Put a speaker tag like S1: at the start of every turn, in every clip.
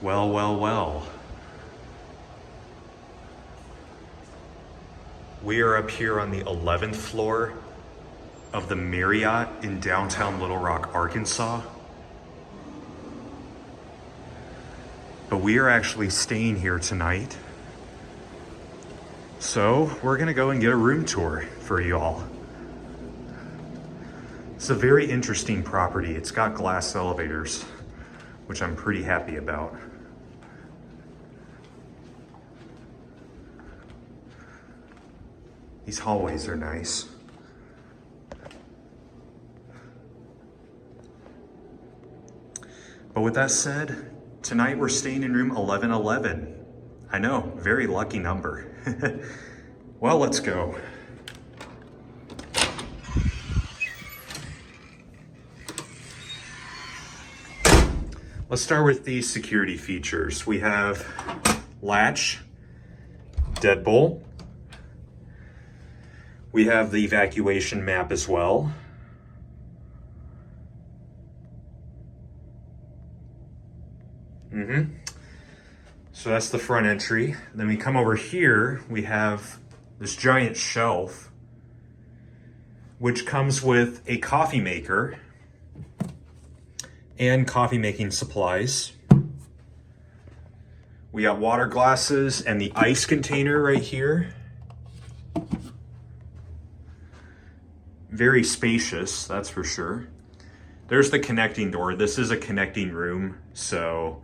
S1: Well, well, well. We are up here on the 11th floor of the Marriott in downtown Little Rock, Arkansas. But we are actually staying here tonight. So we're gonna go and get a room tour for y'all. It's a very interesting property. It's got glass elevators, which I'm pretty happy about. These hallways are nice. But with that said, tonight we're staying in room 1111. I know, very lucky number. Well, let's go. Let's start with the security features. We have latch, deadbolt. We have the evacuation map as well. So that's the front entry. Then we come over here, we have this giant shelf, which comes with a coffee maker and coffee making supplies. We got water glasses and the ice container right here. Very spacious, that's for sure. There's the connecting door. This is a connecting room, so.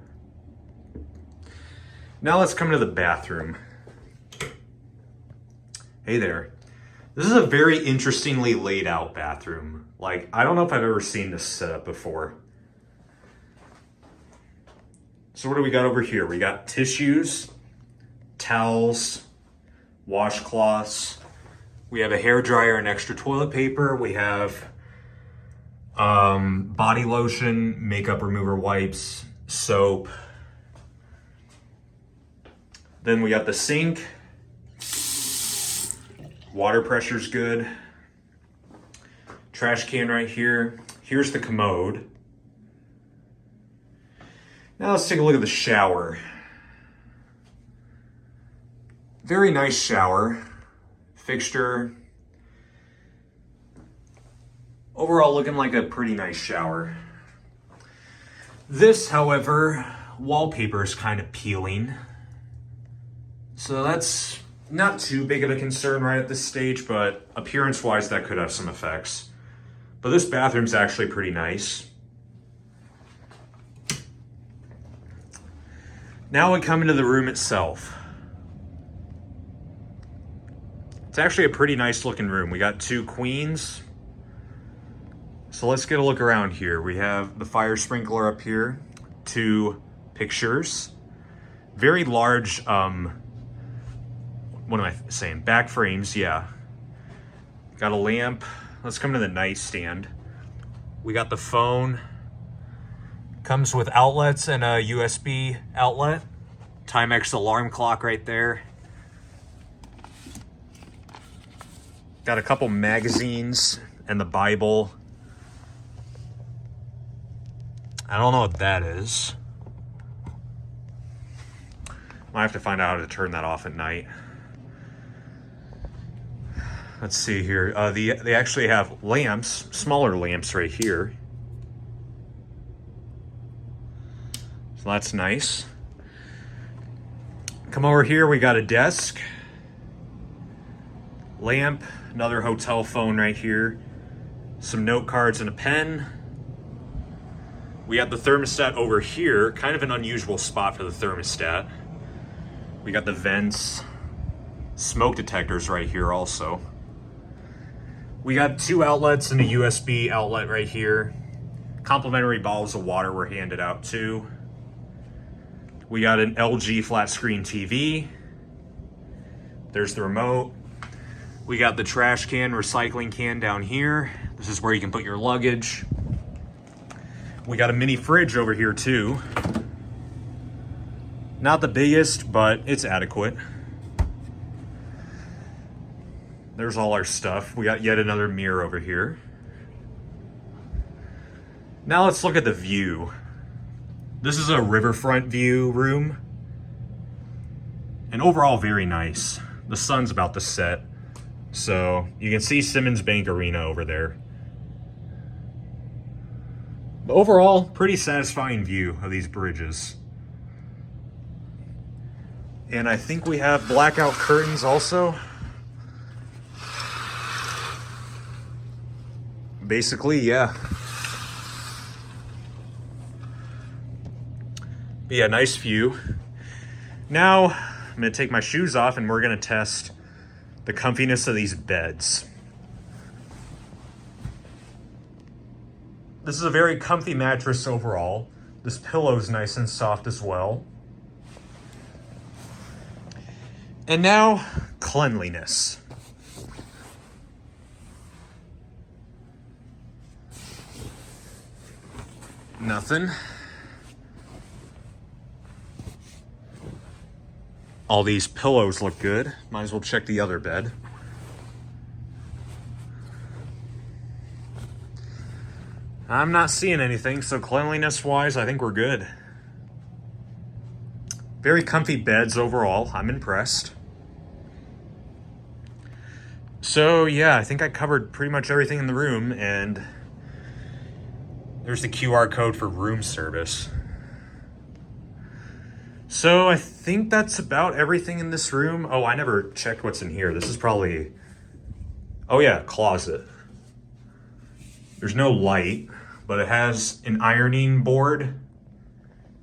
S1: Now let's come to the bathroom. Hey there. This is a very interestingly laid out bathroom. Like, I don't know if I've ever seen this setup before. So what do we got over here? We got tissues, towels, washcloths. We have a hairdryer and extra toilet paper. We have body lotion, makeup remover wipes, soap. Then we got the sink. Water pressure's good. Trash can right here. Here's the commode. Now let's take a look at the shower. Very nice shower. Fixture. Overall looking like a pretty nice shower. This, however, wallpaper is kind of peeling. So that's not too big of a concern right at this stage, but appearance-wise that could have some effects. But this bathroom's actually pretty nice. Now we come into the room itself. It's actually a pretty nice looking room. We got two queens. So let's get a look around here. We have the fire sprinkler up here, two pictures, very large, what am I saying? Back frames, yeah. Got a lamp. Let's come to the nightstand. We got the phone. Comes with outlets and a USB outlet. Timex alarm clock right there. Got a couple magazines and the Bible. I don't know what that is. Might have to find out how to turn that off at night. Let's see here. They actually have lamps, smaller lamps right here. So that's nice. Come over here, we got a desk, lamp, another hotel phone right here, some note cards and a pen. We got the thermostat over here, kind of an unusual spot for the thermostat. We got the vents, smoke detectors right here also. We got two outlets and a USB outlet right here. Complimentary bottles of water were handed out too. We got an LG flat screen TV. There's the remote. We got the trash can, recycling can down here. This is where you can put your luggage. We got a mini fridge over here too. Not the biggest, but it's adequate. There's all our stuff. We got yet another mirror over here. Now let's look at the view. This is a riverfront view room. And overall, very nice. The sun's about to set. So you can see Simmons Bank Arena over there. But overall, pretty satisfying view of these bridges. And I think we have blackout curtains also. Basically, yeah. But yeah, nice view. Now, I'm gonna take my shoes off and we're gonna test the comfiness of these beds. This is a very comfy mattress overall. This pillow is nice and soft as well. And now, cleanliness. Nothing. All these pillows look good. Might as well check the other bed. I'm not seeing anything, so cleanliness-wise, I think we're good. Very comfy beds overall. I'm impressed. So yeah, I think I covered pretty much everything in the room, and there's the QR code for room service. So I think that's about everything in this room. Oh, I never checked what's in here. This is probably, oh yeah, closet. There's no light, but it has an ironing board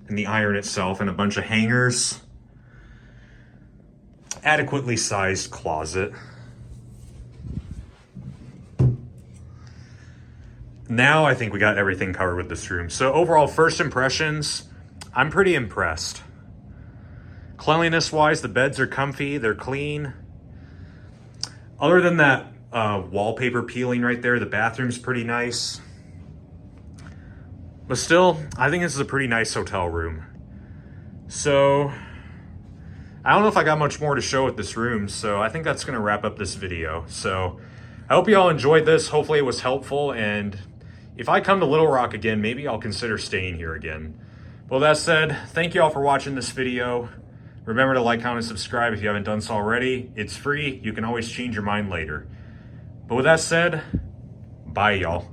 S1: and the iron itself and a bunch of hangers. Adequately sized closet. Now I think we got everything covered with this room. So overall, first impressions, I'm pretty impressed. Cleanliness wise, the beds are comfy, they're clean. Other than that wallpaper peeling right there, the bathroom's pretty nice. But still, I think this is a pretty nice hotel room. So, I don't know if I got much more to show with this room, so I think that's gonna wrap up this video. So, I hope you all enjoyed this. Hopefully it was helpful, and if I come to Little Rock again, maybe I'll consider staying here again. Well, that said, thank you all for watching this video. Remember to like, comment, and subscribe if you haven't done so already. It's free. You can always change your mind later. But with that said, bye, y'all.